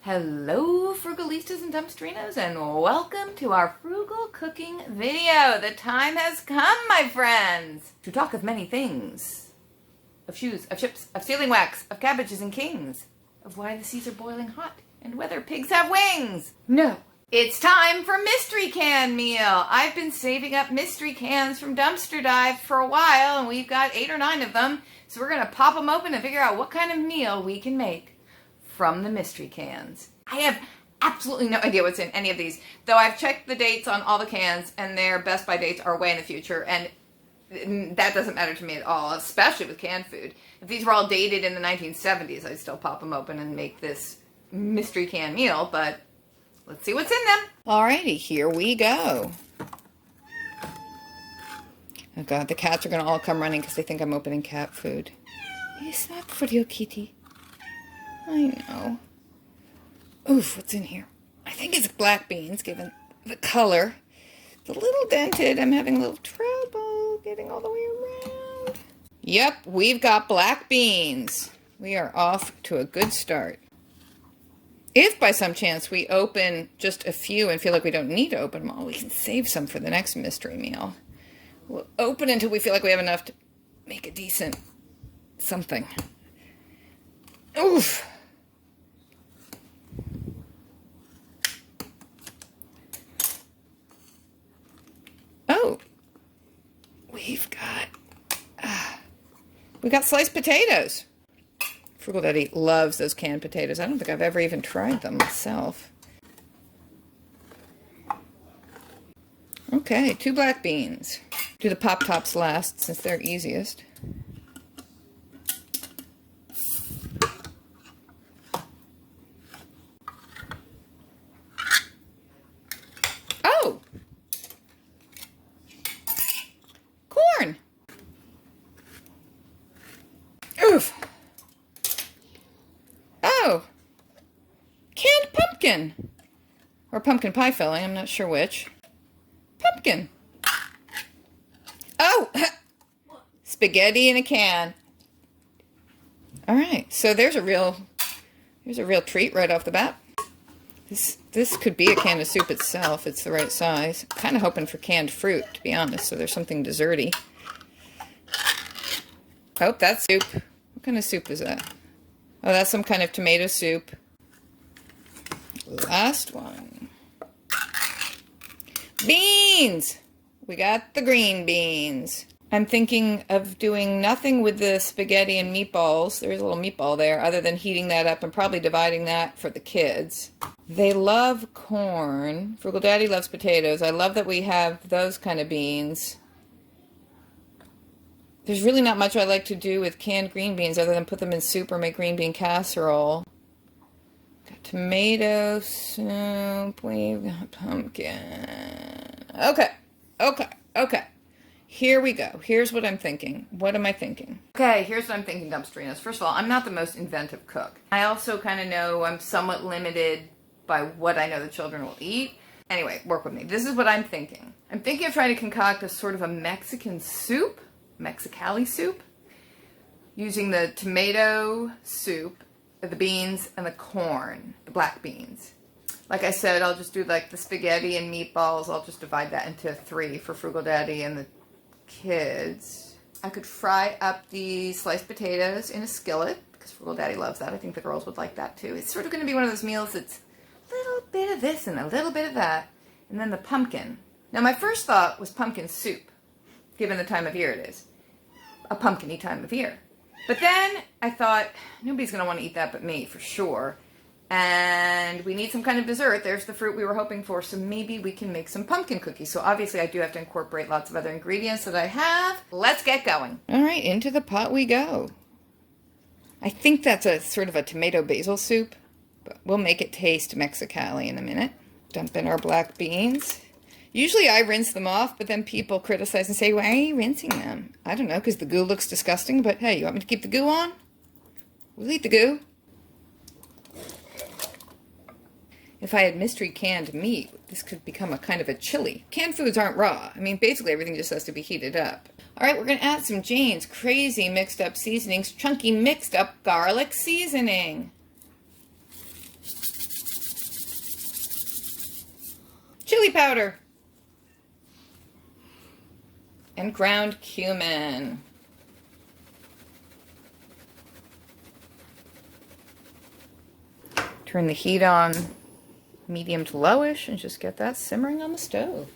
Hello, Frugalistas and Dumpsterinos, and welcome to our frugal cooking video. The time has come, my friends, to talk of many things. Of shoes, of chips, of sealing wax, of cabbages and kings, of why the seas are boiling hot, and whether pigs have wings. No, it's time for mystery can meal. I've been saving up mystery cans from Dumpster Dive for a while, and we've got 8 or 9 of them, so we're going to pop them open and figure out what kind of meal we can make from the mystery cans. I have absolutely no idea what's in any of these, though I've checked the dates on all the cans, and their best by dates are way in the future, and that doesn't matter to me at all, especially with canned food. If these were all dated in the 1970s, I'd still pop them open and make this mystery can meal, but let's see what's in them. Alrighty, here we go. Oh God, the cats are going to all come running because they think I'm opening cat food. It's not for you, kitty. I know. Oof, what's in here? I think it's black beans, given the color. It's a little dented. I'm having a little trouble getting all the way around. Yep, we've got black beans. We are off to a good start. If by some chance we open just a few and feel like we don't need to open them all, we can save some for the next mystery meal. We'll open until we feel like we have enough to make a decent something. Oof. Oh, we got sliced potatoes. Frugal Daddy loves those canned potatoes. I don't think I've ever even tried them myself. Okay, 2 black beans. Do the pop tops last since they're easiest. Oh! Corn! Oof! Oh! Canned pumpkin! Or pumpkin pie filling, I'm not sure which. Pumpkin! Oh! Spaghetti in a can. Alright, so there's a real treat right off the bat. This could be a can of soup itself. It's the right size. I'm kind of hoping for canned fruit, to be honest, so there's something desserty. Oh, that's soup. What kind of soup is that? Oh, that's some kind of tomato soup. Last one. Beans! We got the green beans. I'm thinking of doing nothing with the spaghetti and meatballs. There's a little meatball there, other than heating that up and probably dividing that for the kids. They love corn. Frugal Daddy loves potatoes. I love that we have those kind of beans. There's really not much I like to do with canned green beans other than put them in soup or make green bean casserole. Got tomato soup. We've got pumpkin. Okay. Here we go. Here's what I'm thinking. What am I thinking? Okay, here's what I'm thinking, Dumpsterinos. First of all, I'm not the most inventive cook. I also kind of know I'm somewhat limited by what I know the children will eat. Anyway, work with me. This is what I'm thinking. I'm thinking of trying to concoct a sort of a Mexican soup, Mexicali soup, using the tomato soup, the beans, and the corn, the black beans. Like I said, I'll just do like the spaghetti and meatballs. I'll just divide that into 3 for Frugal Daddy and the kids. I could fry up the sliced potatoes in a skillet because Frugal Daddy loves that. I think the girls would like that too. It's sort of going to be one of those meals that's a little bit of this and a little bit of that. And then the pumpkin. Now my first thought was pumpkin soup, given the time of year it is. A pumpkin-y time of year. But then I thought, nobody's going to want to eat that but me, for sure. And we need some kind of dessert. There's the fruit we were hoping for, so maybe we can make some pumpkin cookies. So obviously I do have to incorporate lots of other ingredients that I have. Let's get going. All right, into the pot we go. I think that's a sort of a tomato basil soup, but we'll make it taste Mexicali in a minute. Dump in our black beans. Usually I rinse them off, but then people criticize and say, why are you rinsing them? I don't know, because the goo looks disgusting, but hey, you want me to keep the goo on? We'll eat the goo. If I had mystery canned meat, this could become a kind of a chili. Canned foods aren't raw. I mean, basically everything just has to be heated up. All right, we're going to add some Jane's Crazy Mixed Up Seasonings, Chunky Mixed Up Garlic Seasoning. powder. And ground cumin. Turn the heat on medium to lowish and just get that simmering on the stove.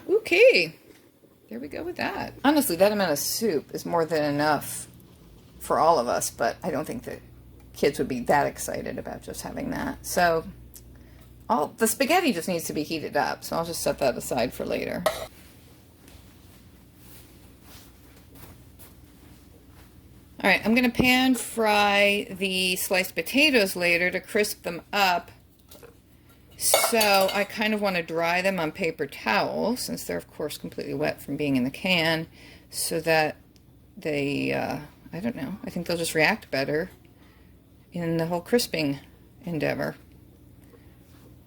Okay, there we go with that. Honestly, that amount of soup is more than enough for all of us, but I don't think that kids would be that excited about just having that. So the spaghetti just needs to be heated up, so I'll just set that aside for later. All right, I'm going to pan fry the sliced potatoes later to crisp them up. So I kind of want to dry them on paper towels, since they're, of course, completely wet from being in the can, so that they, I don't know, I think they'll just react better in the whole crisping endeavor.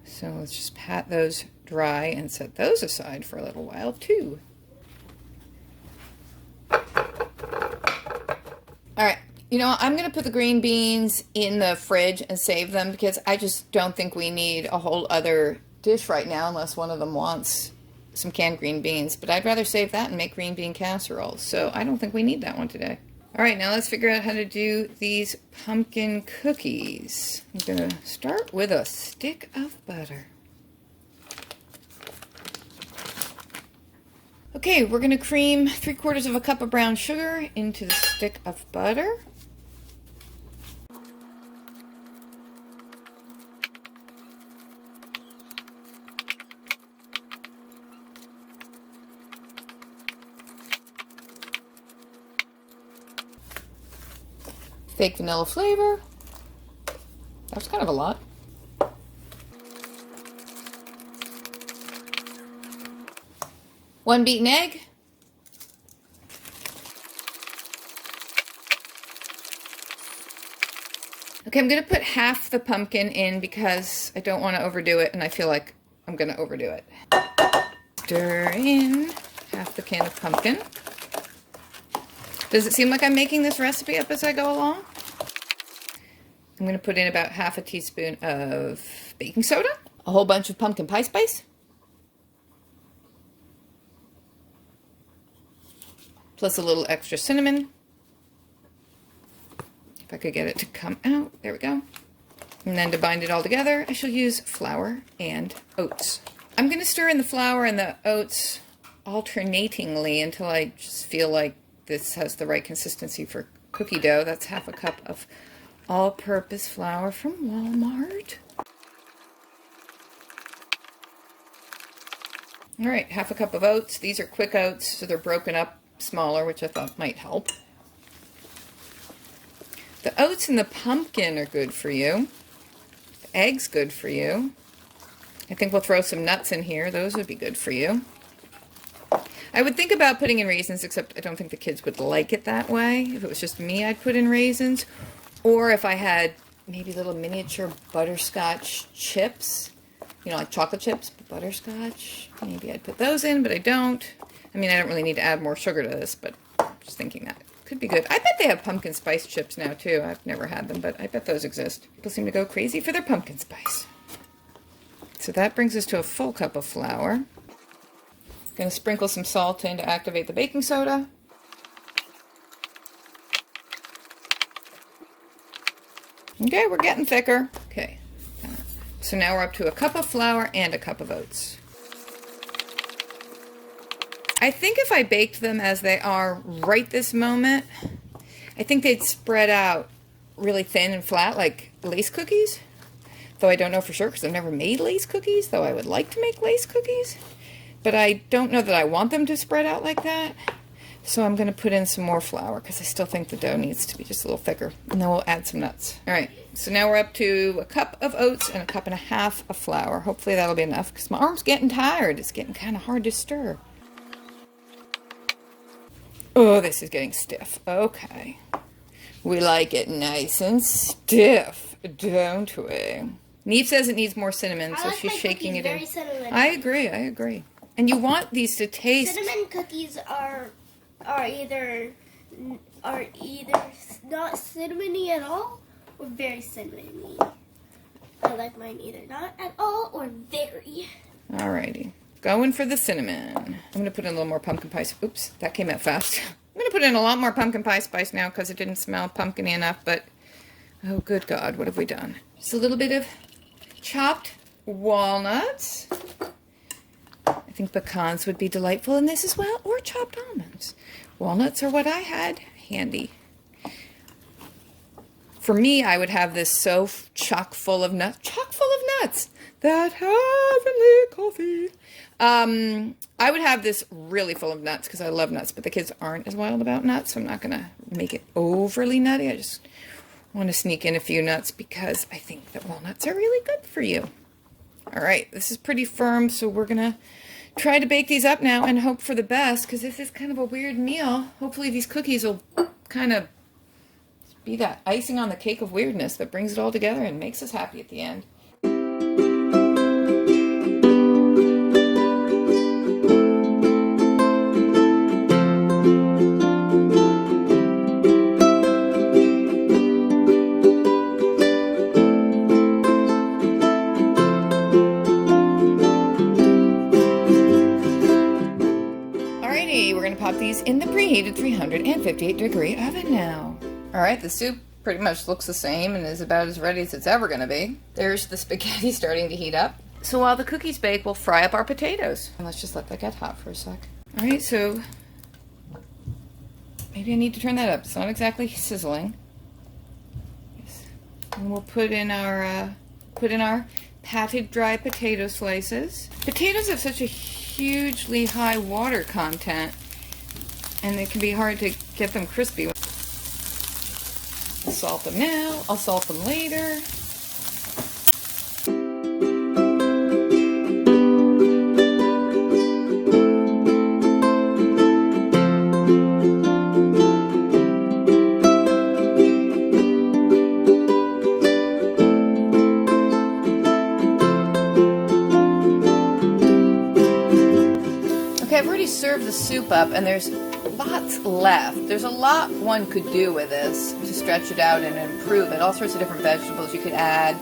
So let's just pat those dry and set those aside for a little while, too. All right. You know, I'm going to put the green beans in the fridge and save them because I just don't think we need a whole other dish right now unless one of them wants some canned green beans. But I'd rather save that and make green bean casserole. So I don't think we need that one today. All right, now let's figure out how to do these pumpkin cookies. I'm going to start with a stick of butter. Okay, we're going to cream 3/4 of a cup of brown sugar into the stick of butter. Fake vanilla flavor. That was kind of a lot. One beaten egg. Okay, I'm going to put half the pumpkin in because I don't want to overdo it and I feel like I'm going to overdo it. Stir in half the can of pumpkin. Does it seem like I'm making this recipe up as I go along? I'm going to put in about half a teaspoon of baking soda, a whole bunch of pumpkin pie spice, plus a little extra cinnamon. If I could get it to come out, there we go. And then to bind it all together, I shall use flour and oats. I'm going to stir in the flour and the oats alternatingly until I just feel like this has the right consistency for cookie dough. That's half a cup of all-purpose flour from Walmart. All right, half a cup of oats. These are quick oats, so they're broken up smaller, which I thought might help. The oats and the pumpkin are good for you. The egg's good for you. I think we'll throw some nuts in here. Those would be good for you. I would think about putting in raisins, except I don't think the kids would like it that way. If it was just me, I'd put in raisins. Or if I had maybe little miniature butterscotch chips, you know, like chocolate chips, but butterscotch, maybe I'd put those in, but I don't. I mean, I don't really need to add more sugar to this, but I'm just thinking that could be good. I bet they have pumpkin spice chips now, too. I've never had them, but I bet those exist. People seem to go crazy for their pumpkin spice. So that brings us to a full cup of flour. Going to sprinkle some salt in to activate the baking soda. Okay, we're getting thicker. Okay, so now we're up to a cup of flour and a cup of oats. I think if I baked them as they are right this moment, I think they'd spread out really thin and flat like lace cookies. Though I don't know for sure because I've never made lace cookies, though I would like to make lace cookies. But I don't know that I want them to spread out like that. So I'm going to put in some more flour because I still think the dough needs to be just a little thicker. And then we'll add some nuts. All right, so now we're up to a cup of oats and a cup and a half of flour. Hopefully that'll be enough because my arm's getting tired. It's getting kind of hard to stir. Oh, this is getting stiff. Okay. We like it nice and stiff, don't we? Neve says it needs more cinnamon, so she's shaking it in. I agree. And you want these to taste... Cinnamon cookies are either are either not cinnamony at all or very cinnamony. I like mine either not at all or very. Alrighty. Going for the cinnamon. I'm going to put in a little more pumpkin pie. Oops, that came out fast. I'm going to put in a lot more pumpkin pie spice now because it didn't smell pumpkin-y enough, but oh, good God, what have we done? Just a little bit of chopped walnuts. I think pecans would be delightful in this as well, or chopped almonds. Walnuts are what I had handy. For me, I would have this so chock full of nuts. Chock full of nuts! That heavenly coffee. I would have this really full of nuts because I love nuts, but the kids aren't as wild about nuts, so I'm not going to make it overly nutty. I just want to sneak in a few nuts because I think that walnuts are really good for you. All right, this is pretty firm, so we're going to try to bake these up now and hope for the best because this is kind of a weird meal. Hopefully these cookies will kind of be that icing on the cake of weirdness that brings it all together and makes us happy at the end. Pop these in the preheated 358 degree oven now. Alright, the soup pretty much looks the same and is about as ready as it's ever going to be. There's the spaghetti starting to heat up. So while the cookies bake, we'll fry up our potatoes. And let's just let that get hot for a sec. Alright, so maybe I need to turn that up. It's not exactly sizzling. Yes. And we'll put in our patted dry potato slices. Potatoes have such a hugely high water content, and it can be hard to get them crispy. I'll salt them now, I'll salt them later. Okay, I've already served the soup up, and there's lots left. There's a lot one could do with this to stretch it out and improve it. All sorts of different vegetables you could add.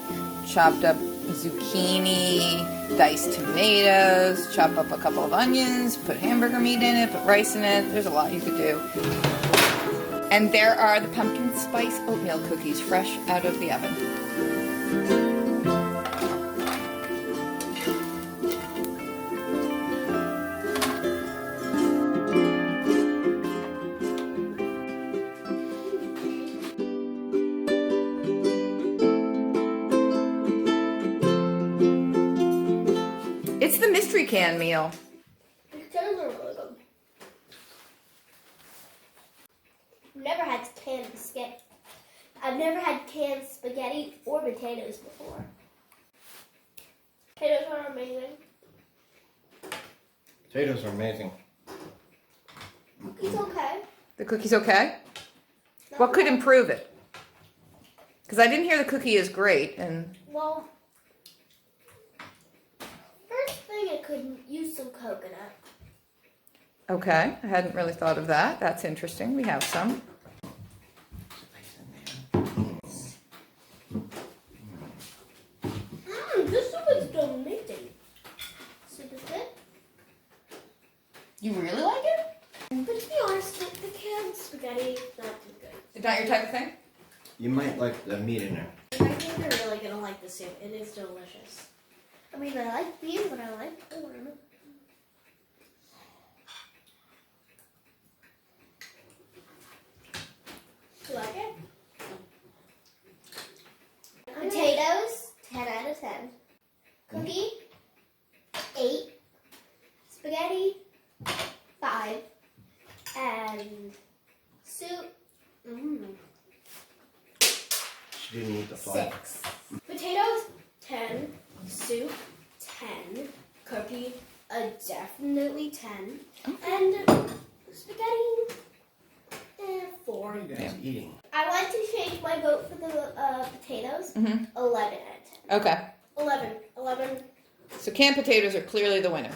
Chopped up zucchini, diced tomatoes, chop up a couple of onions, put hamburger meat in it, put rice in it. There's a lot you could do. And there are the pumpkin spice oatmeal cookies fresh out of the oven. It's the mystery can meal. Potatoes are really good. Never had canned spaghetti. I've never had canned spaghetti or potatoes before. Potatoes are amazing. Potatoes are amazing. Cookies okay. The cookie's okay? What could improve it? Because I didn't hear the cookie is great, and well, first thing it could use some coconut. okay, I hadn't really thought of that. That's interesting. We have some. This soup is amazing. Soup is good. You really like it? But to be honest, the canned spaghetti not too good. Is that your type of thing? You might like the meat in there. I think you're really gonna like the soup. It is delicious. I mean, I like beans, but I like corn. You like it? Potatoes, 10 out of 10. Cookie, 8. Spaghetti, 5. And soup, She didn't eat the fly. 6. Potatoes, 10. Soup, 10. Cookie, definitely 10. And spaghetti, 4. What are you guys eating? I want to change my vote for the potatoes. 11 out of 10. Okay. 11. So canned potatoes are clearly the winner.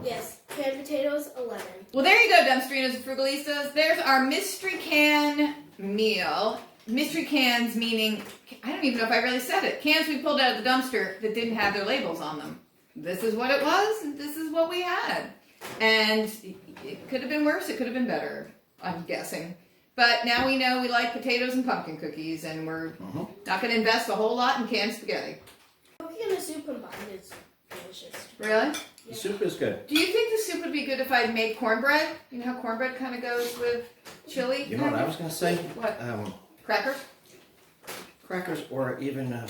Yes, canned potatoes, 11. Well, there you go, Dumpsterinos and Frugalistas. There's our mystery can meal. Mystery cans meaning, I don't even know if I really said it. Cans we pulled out of the dumpster that didn't have their labels on them. This is what it was, and this is what we had. And it could have been worse, it could have been better, I'm guessing. But now we know we like potatoes and pumpkin cookies, and we're not going to invest a whole lot in canned spaghetti. Cookie and the soup combined is delicious. Really? The soup is good. Do you think the soup would be good if I made cornbread? You know how cornbread kind of goes with chili? You know what I was going to say? What? Crackers or even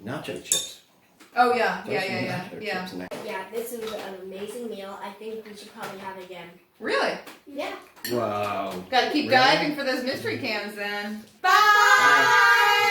nacho chips. Oh, yeah. Throw some nacho Yeah. chips in there. Yeah, this is an amazing meal. I think we should probably have it again. Really? Yeah. Wow. Got to keep Really? diving for those mystery cans then. Bye!